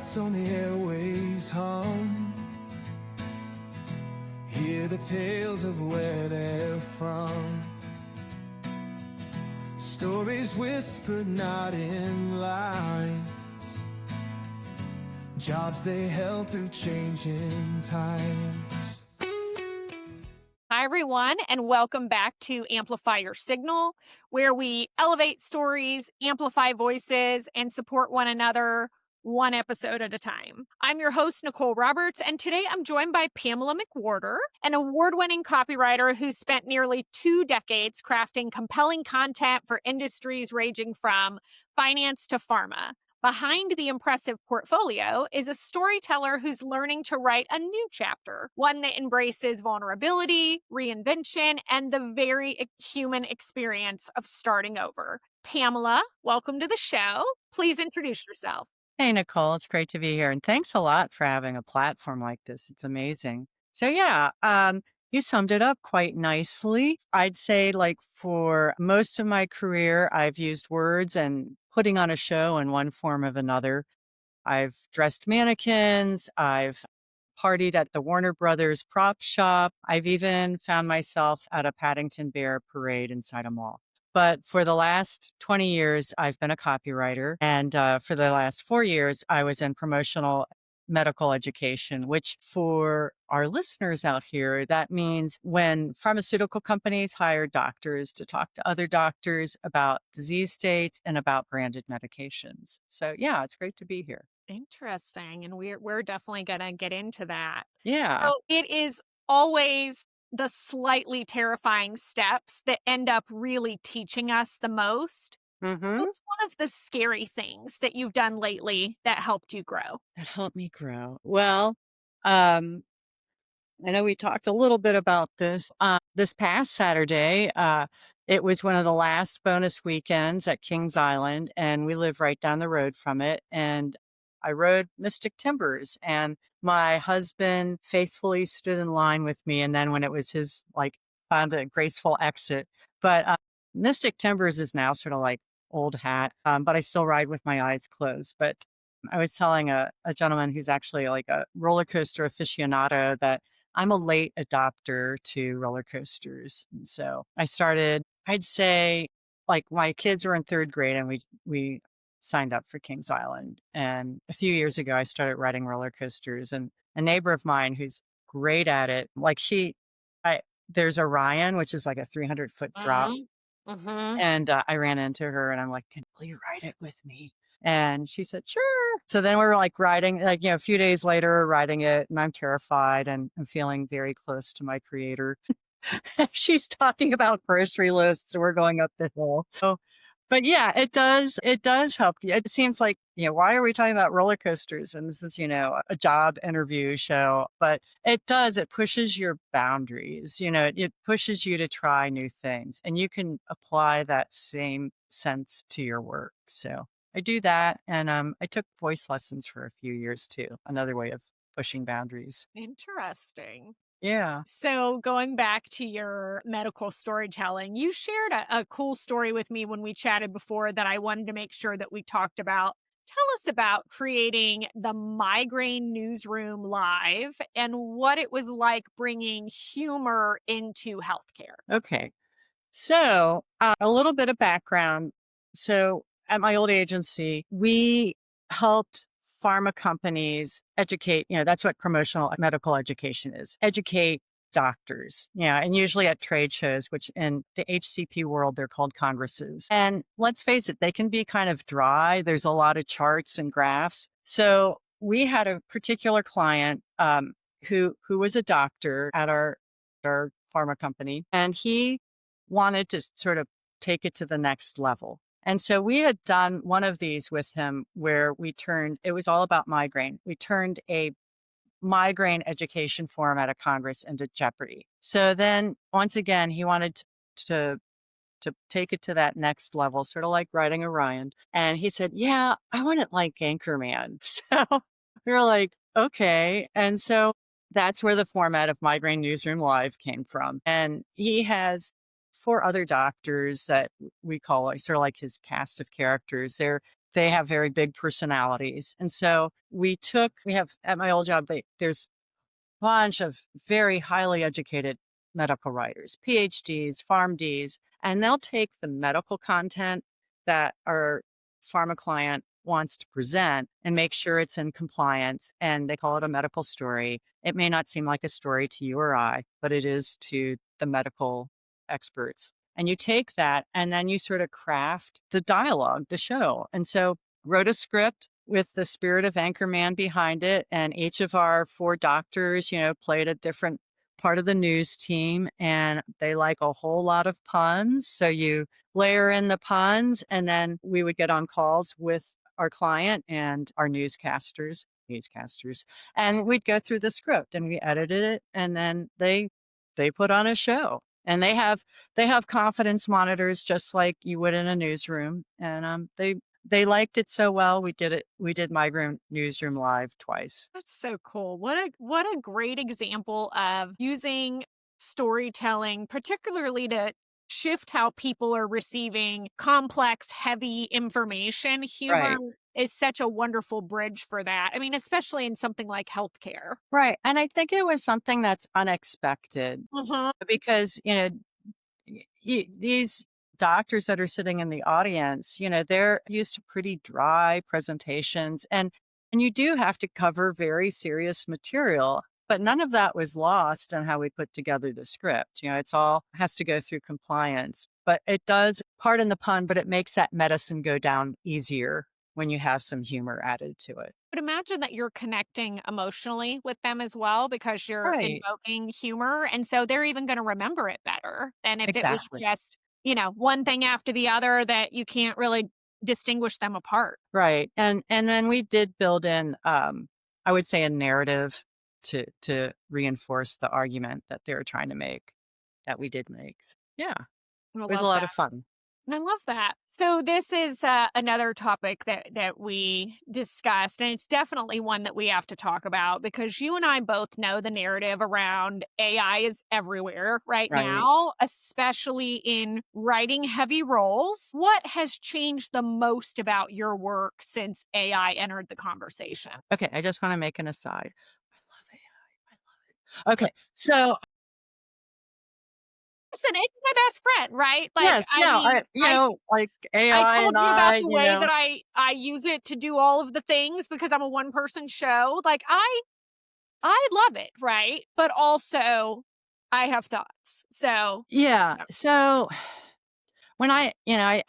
lights on the airways hum. Hear the tales of where they're from. Stories whispered, not in lies. Jobs they held through changing times. Hi, everyone, and welcome back to Amplify Your Signal, where we elevate stories, amplify voices, and support one another one episode at a time. I'm your host, Nicole Roberts, and today I'm joined by Pamela McWhorter, an award-winning copywriter who spent nearly 2 decades crafting compelling content for industries ranging from finance to pharma. Behind the impressive portfolio is a storyteller who's learning to write a new chapter, one that embraces vulnerability, reinvention, and the very human experience of starting over. Pamela, welcome to the show. Please introduce yourself. Hey, Nicole, it's great to be here. And thanks a lot for having a platform like this. It's amazing. So, you summed it up quite nicely. I'd say, like, for most of my career, I've used words and putting on a show in one form or another. I've dressed mannequins. I've partied at the Warner Brothers prop shop. I've even found myself at a Paddington Bear parade inside a mall. But for the last 20 years, I've been a copywriter. And for the last 4 years, I was in promotional medical education, which for our listeners out here, that means when pharmaceutical companies hire doctors to talk to other doctors about disease states and about branded medications. So yeah, it's great to be here. Interesting. And we're definitely going to get into that. Yeah. So it is always the slightly terrifying steps that end up really teaching us the most. Mm-hmm. What's one of the scary things that you've done lately that helped you grow? That helped me grow. Well, um, I know we talked a little bit about this. This past Saturday, it was one of the last bonus weekends at Kings Island, and we live right down the road from it. And I rode Mystic Timbers, and my husband faithfully stood in line with me. And then when it was his, found a graceful exit. But Mystic Timbers is now sort of like old hat, but I still ride with my eyes closed. But I was telling a gentleman who's actually like a roller coaster aficionado that I'm a late adopter to roller coasters. And so I started, I'd say, like my kids were in 3rd grade and we signed up for Kings Island. And a few years ago, I started riding roller coasters, and a neighbor of mine who's great at it, there's Orion, which is like a 300-foot drop. Mm-hmm. And I ran into her and I'm like, will you ride it with me? And she said, sure. So then we were like riding, a few days later, we're riding it, and I'm terrified and I'm feeling very close to my creator. She's talking about grocery lists, so we're going up the hill. But yeah, it does help you. It seems like, why are we talking about roller coasters? And this is, a job interview show, but it pushes your boundaries, it pushes you to try new things, and you can apply that same sense to your work. So I do that. And I took voice lessons for a few years too. Another way of pushing boundaries. Interesting. Yeah. So going back to your medical storytelling, you shared a cool story with me when we chatted before that I wanted to make sure that we talked about. Tell us about creating the Migraine Newsroom live and what it was like bringing humor into healthcare. Okay. So a little bit of background. So at my old agency, we helped pharma companies educate, that's what promotional medical education is, educate doctors, and usually at trade shows, which in the HCP world, they're called congresses. And let's face it, they can be kind of dry. There's a lot of charts and graphs. So we had a particular client who was a doctor at our pharma company, and he wanted to sort of take it to the next level. And so we had done one of these with him where it was all about migraine. We turned a migraine education forum at a Congress into jeopardy. So then once again, he wanted to take it to that next level, sort of like riding Orion. And he said, yeah, I want it like Anchorman. So we were like, okay. And so that's where the format of Migraine Newsroom Live came from. And he has 4 other doctors that we call sort of like his cast of characters. They're they have very big personalities. And so we have at my old job, there's a bunch of very highly educated medical writers, PhDs, PharmDs, and they'll take the medical content that our pharma client wants to present and make sure it's in compliance. And they call it a medical story. It may not seem like a story to you or I, but it is to the medical experts. And you take that and then you sort of craft the dialogue, the show. And so wrote a script with the spirit of Anchorman behind it. And each of our 4 doctors, played a different part of the news team, and they like a whole lot of puns. So you layer in the puns, and then we would get on calls with our client and our newscasters, and we'd go through the script and we edited it, and then they put on a show. And they have confidence monitors just like you would in a newsroom. And they liked it so well. We did Migraine Newsroom live twice. That's so cool. What a great example of using storytelling, particularly to shift how people are receiving complex, heavy information. Humor Right. is such a wonderful bridge for that. I mean, especially in something like healthcare. Right. And I think it was something that's unexpected Mhm. because, these doctors that are sitting in the audience, they're used to pretty dry presentations, and you do have to cover very serious material, but none of that was lost in how we put together the script. It's all has to go through compliance, but it does, pardon the pun, but it makes that medicine go down easier when you have some humor added to it. But imagine that you're connecting emotionally with them as well because you're Right. invoking humor. And so they're even going to remember it better than if it was Exactly. just, one thing after the other that you can't really distinguish them apart. Right. And then we did build in I would say a narrative to reinforce the argument that they were trying to make, that we did make. So, yeah, it I was a love lot that. of fun. I love that. So this is another topic that we discussed, and it's definitely one that we have to talk about because you and I both know the narrative around AI is everywhere right Right. now, especially in writing heavy roles. What has changed the most about your work since AI entered the conversation? Okay, I just want to make an aside. I love AI. I love it. Okay. So Listen, it's my best friend, right? Like, yes, I no, mean, like I AI and told you about I, the way that I use it to do all of the things because I'm a one person show. Like I love it, right? But also I have thoughts. So, yeah. yeah. So when I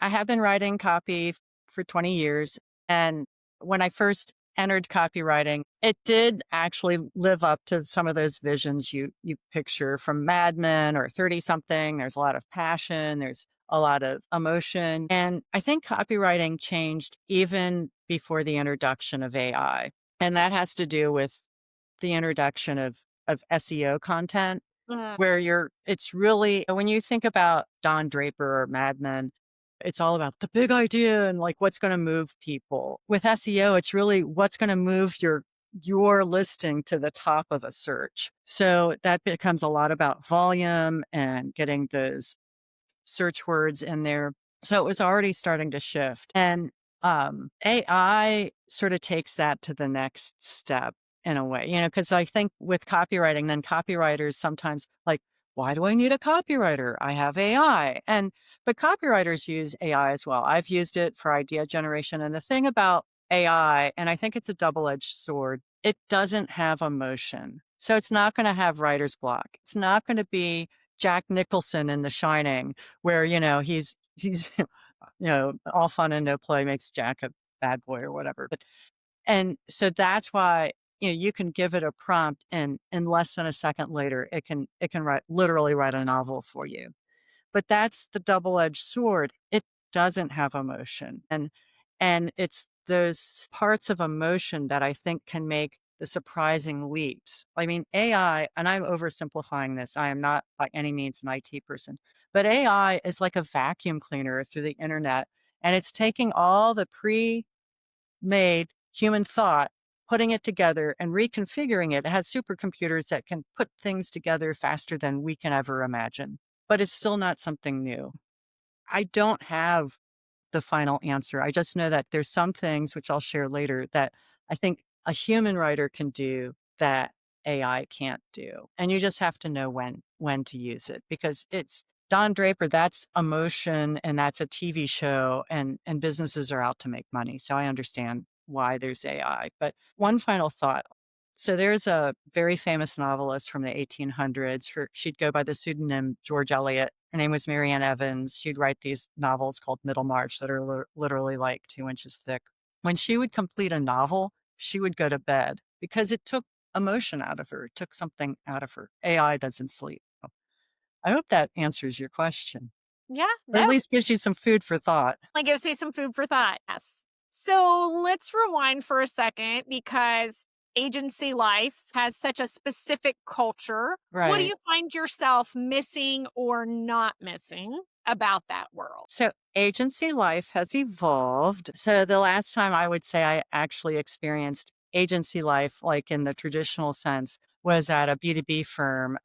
have been writing copy for 20 years. And when I first entered copywriting, it did actually live up to some of those visions you picture from Mad Men or 30 something. There's a lot of passion. There's a lot of emotion. And I think copywriting changed even before the introduction of AI. And that has to do with the introduction of SEO content Uh, where it's really, when you think about Don Draper or Mad Men, it's all about the big idea and like what's going to move people. With SEO, it's really what's going to move your listing to the top of a search. So that becomes a lot about volume and getting those search words in there. So it was already starting to shift. And AI sort of takes that to the next step in a way, because I think with copywriting, then copywriters sometimes like, why do I need a copywriter? I have AI. But copywriters use AI as well. I've used it for idea generation. And the thing about AI, and I think it's a double-edged sword, it doesn't have emotion. So it's not going to have writer's block. It's not going to be Jack Nicholson in The Shining, where, he's all fun and no play makes Jack a bad boy or whatever. And so that's why, you can give it a prompt and in less than a second later, it can literally write a novel for you. But that's the double-edged sword. It doesn't have emotion. And it's those parts of emotion that I think can make the surprising leaps. I mean, AI, and I'm oversimplifying this, I am not by any means an IT person, but AI is like a vacuum cleaner through the internet. And it's taking all the pre-made human thought, putting it together and reconfiguring it. It has supercomputers that can put things together faster than we can ever imagine, but it's still not something new. I don't have the final answer. I just know that there's some things, which I'll share later, that I think a human writer can do that AI can't do. And you just have to know when to use it, because it's Don Draper, that's emotion and that's a TV show, and businesses are out to make money. So I understand why there's AI. But one final thought. So there's a very famous novelist from the 1800s. She'd go by the pseudonym George Eliot. Her name was Marianne Evans. She'd write these novels called Middlemarch that are literally like 2 inches thick. When she would complete a novel, she would go to bed because it took emotion out of her. It took something out of her. AI doesn't sleep. I hope that answers your question, Yeah, or at no, least gives you some food for thought. like gives you some food for thought. Yes. So let's rewind for a second, because agency life has such a specific culture. What do Right. you find yourself missing or not missing about that world? So agency life has evolved. So the last time I would say I actually experienced agency life, like in the traditional sense, was at a B2B firm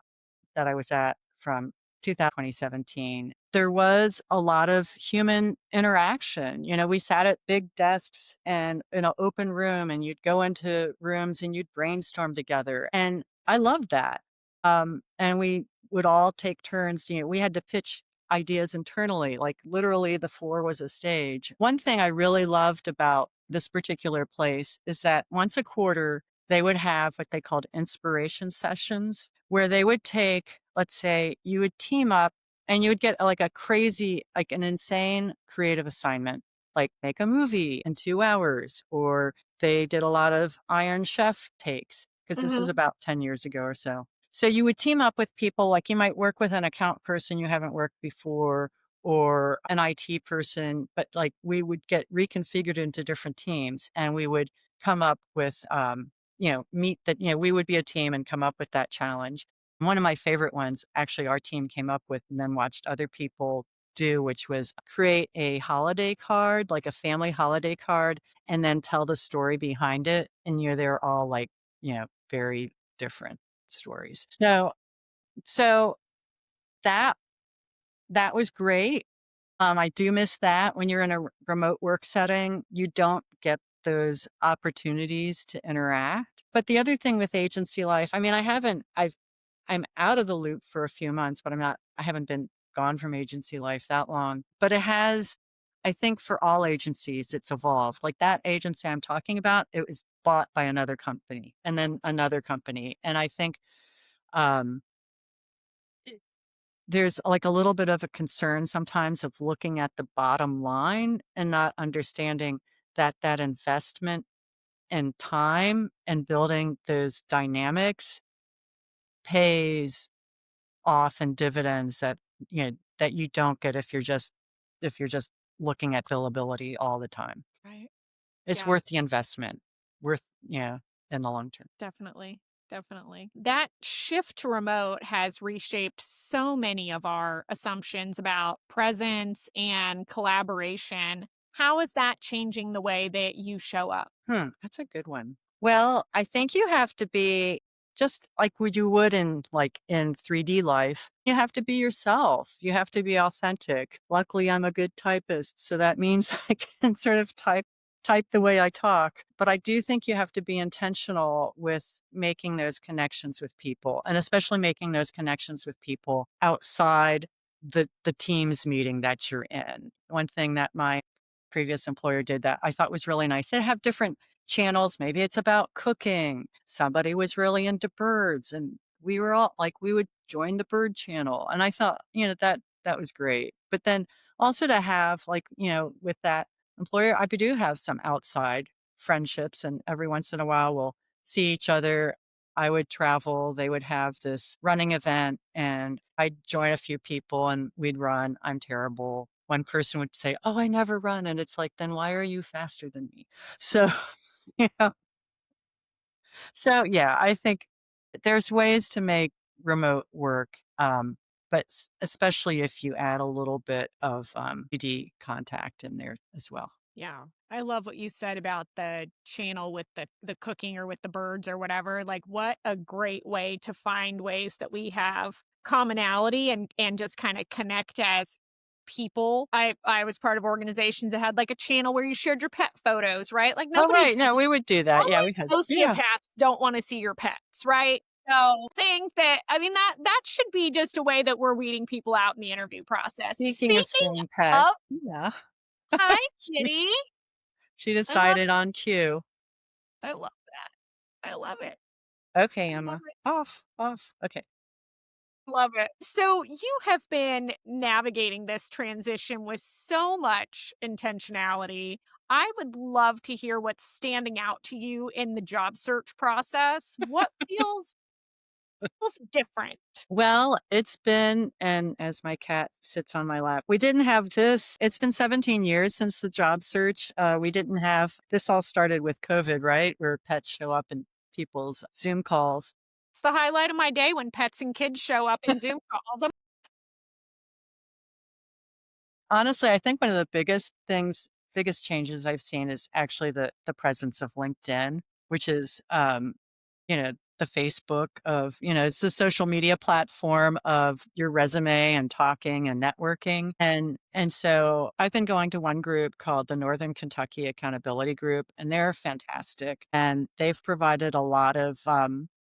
that I was at from 2017. There was a lot of human interaction. We sat at big desks and in an open room, and you'd go into rooms and you'd brainstorm together. And I loved that. And we would all take turns. We had to pitch ideas internally, like literally the floor was a stage. One thing I really loved about this particular place is that once a quarter, they would have what they called inspiration sessions, where they would take, let's say, you would team up and you would get like a crazy, like an insane creative assignment, like make a movie in 2 hours, or they did a lot of Iron Chef takes, because this is about 10 years ago or so. So you would team up with people, like you might work with an account person you haven't worked before, or an IT person, but like we would get reconfigured into different teams, and we would come up with, meet that, we would be a team and come up with that challenge. One of my favorite ones, actually, our team came up with and then watched other people do, which was create a holiday card, like a family holiday card, and then tell the story behind it. And they're all like, very different stories. So that was great. I do miss that. When you're in a remote work setting, you don't get those opportunities to interact. But the other thing with agency life, I mean, I'm out of the loop for a few months, but I haven't been gone from agency life that long. But it has, I think for all agencies, it's evolved. Like that agency I'm talking about, it was bought by another company and then another company. And I think, um, there's like a little bit of a concern sometimes of looking at the bottom line and not understanding that investment and time and building those dynamics pays off in dividends that you don't get if you're just looking at billability all the time. Right. It's Yeah. worth the investment, worth, in the long term. Definitely. Definitely. That shift to remote has reshaped so many of our assumptions about presence and collaboration. How is that changing the way that you show up? That's a good one. Well, I think you have to be just like what you would in 3D life. You have to be yourself. You have to be authentic. Luckily, I'm a good typist, so that means I can sort of type the way I talk. But I do think you have to be intentional with making those connections with people, and especially making those connections with people outside the Teams meeting that you're in. One thing that my previous employer did that I thought was really nice. They have different channels. Maybe it's about cooking. Somebody was really into birds, and we were all like, we would join the bird channel. And I thought, that was great. But then also to have like, with that employer, I do have some outside friendships, and every once in a while we'll see each other. I would travel. They would have this running event, and I'd join a few people and we'd run. I'm terrible. One person would say, "Oh, I never run." And it's like, then why are you faster than me? So, you know, so yeah, I think there's ways to make remote work. But especially if you add a little bit of BD contact in there as well. Yeah. I love what you said about the channel with the cooking or with the birds or whatever. Like, what a great way to find ways that we have commonality and just kind of connect as people. I was part of organizations that had like a channel where you shared your pet photos, right? Like Oh, nobody, right. No, we would do that. Yeah, we had, only yeah. sociopaths don't want to see your pets, right? So think that, I mean, that should be just a way that we're weeding people out in the interview process. Speaking of Speaking staying of, pets, yeah, hi, she, Kitty. she I love, decided on cue. I love that. I love it. Okay, I love Emma. it. Off, off. Okay. Love it. So you have been navigating this transition with so much intentionality. I would love to hear what's standing out to you in the job search process. What feels different? Well, it's been, and as my cat sits on my lap, we didn't have this. It's been 17 years since the job search. We didn't have this, all started with COVID, right? Where pets show up in people's Zoom calls. It's the highlight of my day when pets and kids show up in Zoom calls. Honestly, I think one of the biggest changes I've seen is actually the presence of LinkedIn, which is, the Facebook of, it's the social media platform of your resume and talking and networking. And so I've been going to one group called the Northern Kentucky Accountability Group, and they're fantastic. And they've provided a lot of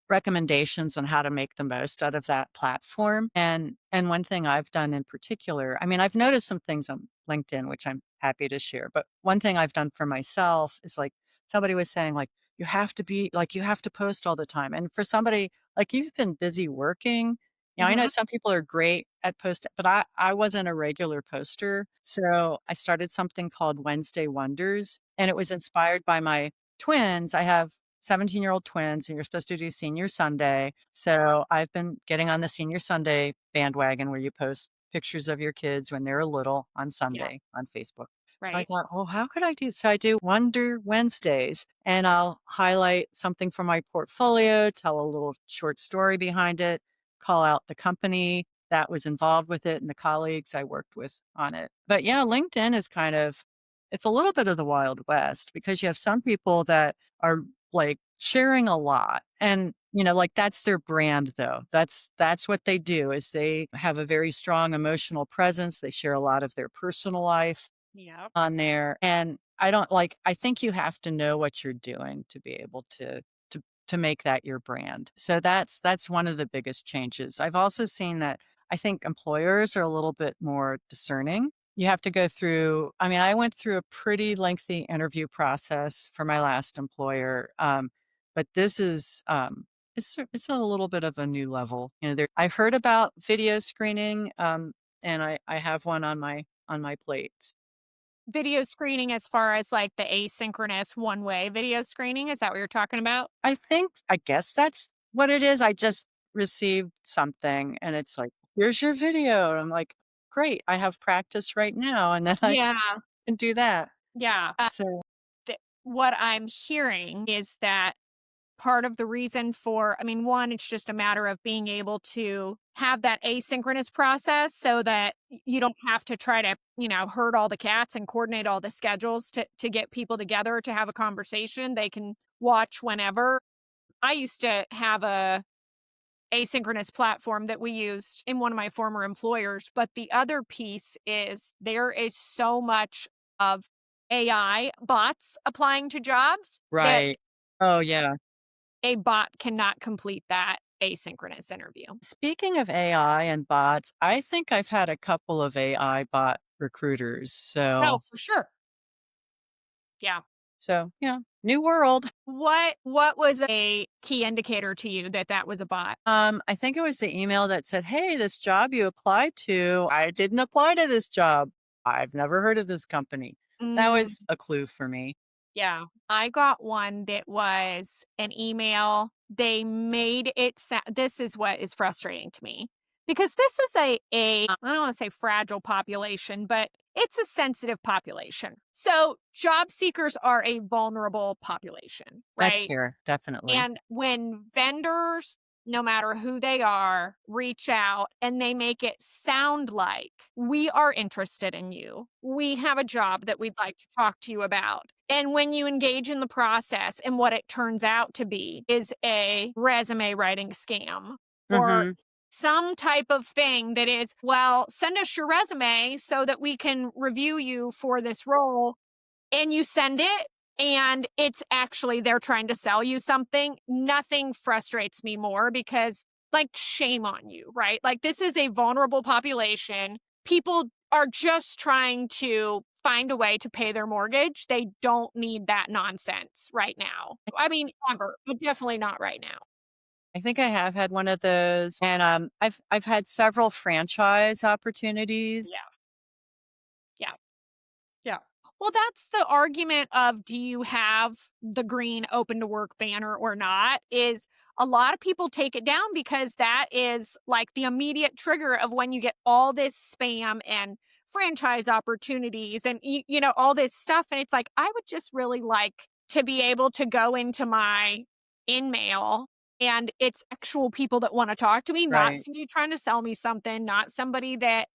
recommendations on how to make the most out of that platform. And one thing I've done in particular, I mean, I've noticed some things on LinkedIn, which I'm happy to share. But one thing I've done for myself is like somebody was saying, like, you have to post all the time. And for somebody like you've been busy working, I know Mhm. some people are great at post, but I wasn't a regular poster. So I started something called Wednesday Wonders, and it was inspired by my twins. I have 17-year-old twins, and you're supposed to do Senior Sunday. So I've been getting on the Senior Sunday bandwagon where you post pictures of your kids when they're little on Yeah, Sunday on Facebook. So I right. thought, oh, how could I do? So I do Wonder Wednesdays, and I'll highlight something from my portfolio, tell a little short story behind it, call out the company that was involved with it and the colleagues I worked with on it. But yeah, LinkedIn is it's a little bit of the Wild West because you have some people that are like sharing a lot, and like that's their brand though. That's what they do, is they have a very strong emotional presence. They share a lot of their personal life Yeah. on there. And I think you have to know what you're doing to be able to make that your brand. So that's one of the biggest changes. I've also seen that I think employers are a little bit more discerning. You have to go through, I mean, I went through a pretty lengthy interview process for my last employer. But this is it's a little bit of a new level. I heard about video screening, and I have one on my plate. Video screening as far as like the asynchronous one way video screening. Is that what you're talking about? I guess that's what it is. I just received something and it's like, here's your video. And I'm like, great, I have practice right now. And then I Yeah. can do that. Yeah. So, What I'm hearing is that part of the reason for, I mean, one, it's just a matter of being able to have that asynchronous process so that you don't have to try to, herd all the cats and coordinate all the schedules to get people together to have a conversation. They can watch whenever. I used to have a asynchronous platform that we used in one of my former employers, but the other piece is there is so much of AI bots applying to jobs that right. Oh, yeah. a bot cannot complete that asynchronous interview. Speaking of AI and bots, I think I've had a couple of AI bot recruiters. No, So, for sure. Yeah. yeah, new world. What was a key indicator to you that that was a bot? I think it was the email that said, "Hey, this job you applied to, I didn't apply to this job. I've never heard of this company." That Mm, was a clue for me. yeah. I got one that was an email. They made it this is what is frustrating to me because this is a I don't want to say fragile population, but it's a sensitive population. So job seekers are a vulnerable population, That's right? fair, definitely. And when vendors, no matter who they are, reach out and they make it sound like we are interested in you, we have a job that we'd like to talk to you about. And when you engage in the process, and what it turns out to be is a resume writing scam or Mhm. some type of thing that is, well, send us your resume so that we can review you for this role. And you send it, and it's actually they're trying to sell you something. Nothing frustrates me more because, like, shame on you, right? Like, this is a vulnerable population. People are just trying to find a way to pay their mortgage. They don't need that nonsense right now. I mean, ever, but definitely not right now. I think I have had one of those, and I've had several franchise opportunities. Yeah. Yeah. Yeah. Well, that's the argument of, do you have the green open to work banner or not? Is a lot of people take it down because that is like the immediate trigger of when you get all this spam and franchise opportunities and all this stuff, and it's like, I would just really like to be able to go into my in mail and it's actual people that want to talk to me, not Right. somebody trying to sell me something, not somebody that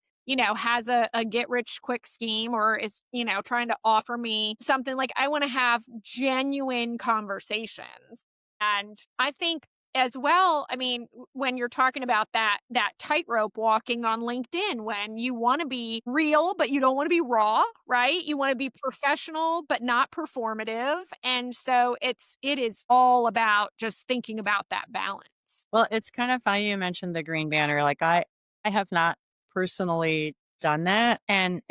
has a get rich quick scheme or is, trying to offer me something. Like, I want to have genuine conversations. And I think as well, I mean, when you're talking about that tightrope walking on LinkedIn, when you want to be real, but you don't want to be raw, right? You want to be professional, but not performative. And so it is all about just thinking about that balance. Well, it's kind of funny you mentioned the green banner. Like I have not personally done that. And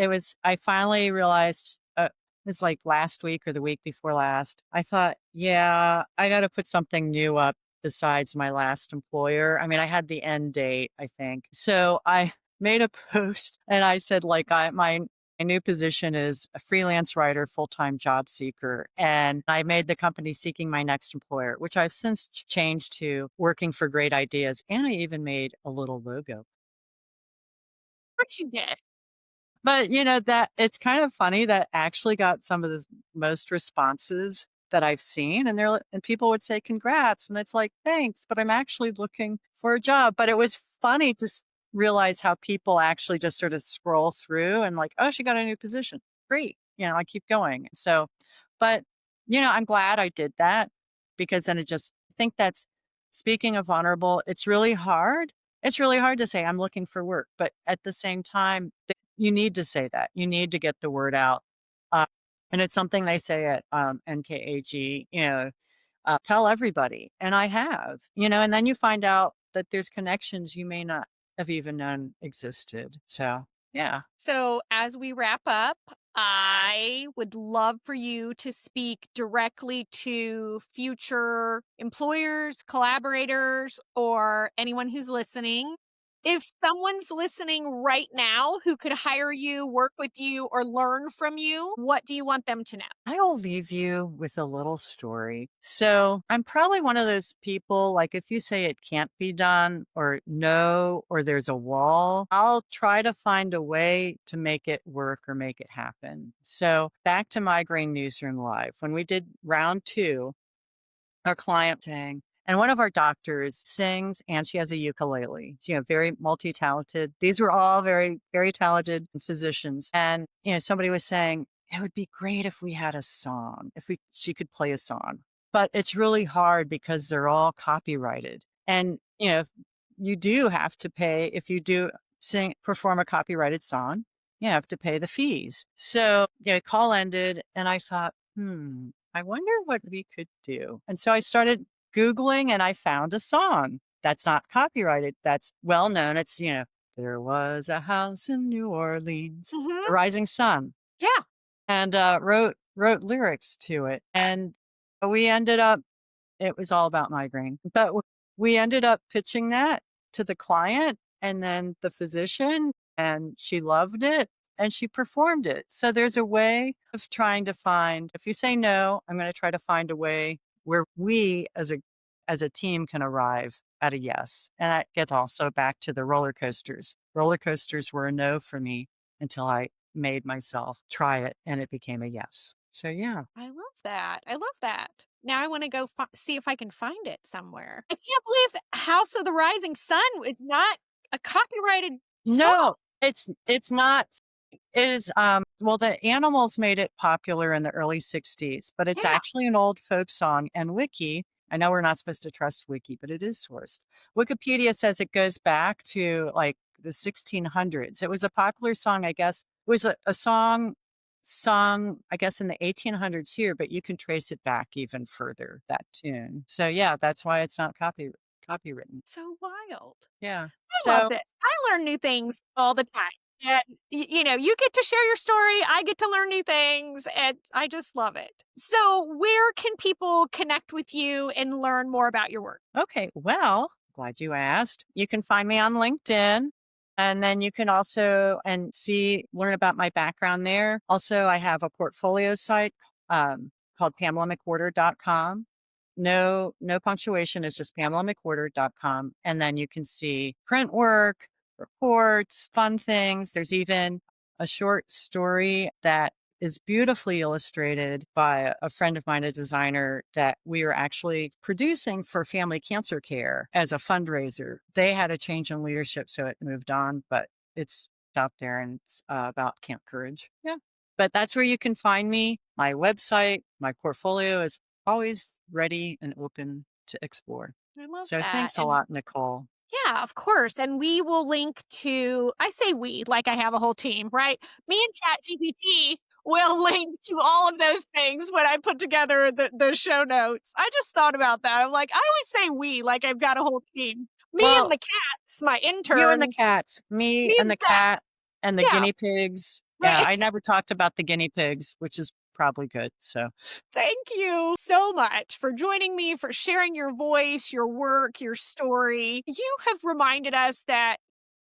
I finally realized, it was like last week or the week before last. I thought, yeah, I got to put something new up besides my last employer. I mean, I had the end date, I think. So I made a post and I said, like, my new position is a freelance writer, full-time job seeker. And I made the company seeking my next employer, which I've since changed to working for great ideas. And I even made a little logo. Of course you did. But that it's kind of funny that actually got some of the most responses that I've seen. And people would say, congrats. And it's like, thanks, but I'm actually looking for a job. But it was funny to realize how people actually just sort of scroll through and like, oh, she got a new position. Great. I keep going. So, but, I'm glad I did that because then I think that's speaking of vulnerable, it's really hard. It's really hard to say I'm looking for work, but at the same time, you need to say that. You need to get the word out. Uh, and it's something they say at NKAG, tell everybody. And I have, and then you find out that there's connections you may not have even known existed. So, yeah. So, as we wrap up, I would love for you to speak directly to future employers, collaborators, or anyone who's listening. If someone's listening right now who could hire you, work with you, or learn from you, what do you want them to know? I will leave you with a little story. So I'm probably one of those people, like if you say it can't be done or no, or there's a wall, I'll try to find a way to make it work or make it happen. So back to Migraine Newsroom Live, when we did round 2, our client sang, and one of our doctors sings and she has a ukulele. Very multi-talented. These were all very, very talented physicians. And, somebody was saying, it would be great if we had a song, she could play a song. But it's really hard because they're all copyrighted. And, you do have to pay, if you do perform a copyrighted song, you have to pay the fees. So, call ended and I thought, I wonder what we could do. And so I started Googling and I found a song that's not copyrighted, that's well known. It's, there was a house in New Orleans, Mm-hmm. the rising sun, Yeah. and wrote lyrics to it. And we ended up, it was all about migraine, but we ended up pitching that to the client and then the physician, and she loved it and she performed it. So there's a way of trying to find, if you say no, I'm going to try to find a way where we as a team can arrive at a yes. And that gets also back to the roller coasters. Roller coasters were a no for me until I made myself try it and it became a yes. So yeah. I love that. I love that. Now I want to go see if I can find it somewhere. I can't believe House of the Rising Sun is not a copyrighted song. No, it's not. It is, well, the Animals made it popular in the early 60s, but it's Yeah. actually an old folk song, and Wiki I know we're not supposed to trust Wiki, but it is sourced. Wikipedia says it goes back to like the 1600s. It was a popular song, I guess. It was a song sung, I guess, in the 1800s here, but you can trace it back even further, that tune. So yeah, that's why it's not copywritten. So wild. Yeah. I love So this. I learn new things all the time. And, you get to share your story. I get to learn new things. And I just love it. So, where can people connect with you and learn more about your work? okay, well, glad you asked. You can find me on LinkedIn. And then you can also learn about my background there. Also, I have a portfolio site called PamelaMcWhorter.com. No punctuation. It's just PamelaMcWhorter.com. And then you can see print work, reports, fun things. There's even a short story that is beautifully illustrated by a friend of mine, a designer, that we are actually producing for Family Cancer Care as a fundraiser. They had a change in leadership, so it moved on, but it's out there, and it's about Camp Courage. Yeah. But that's where you can find me. My website, my portfolio is always ready and open to explore. I love So that. thanks a lot, Nicole. Yeah, of course. And we will link to, I say we, like I have a whole team, right? Me and ChatGPT will link to all of those things when I put together the show notes. I just thought about that. I'm like, I always say we, like I've got a whole team. Me Well, and the cats, my interns. you and the cats, me Me and and the the cat. cat and the Yeah, guinea pigs. Yeah, right. I never talked about the guinea pigs, which is probably good. So Thank you so much for joining me, for sharing your voice, your work, your story. You have reminded us that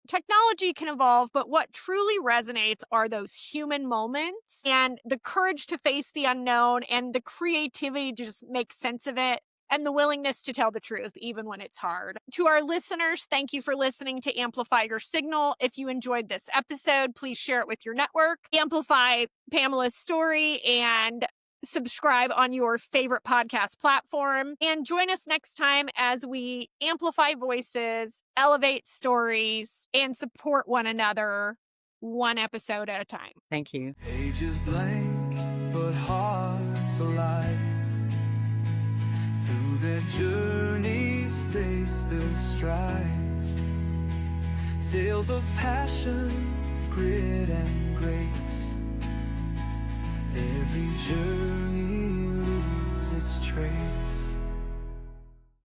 technology can evolve, but what truly resonates are those human moments and the courage to face the unknown and the creativity to just make sense of it and the willingness to tell the truth, even when it's hard. To our listeners, thank you for listening to Amplify Your Signal. If you enjoyed this episode, please share it with your network. Amplify Pamela's story and subscribe on your favorite podcast platform. And join us next time as we amplify voices, elevate stories, and support one another one episode at a time. thank you. Pages blank, but hearts alive. Through their journeys they still strive. Tales of passion, grit and grace. Every journey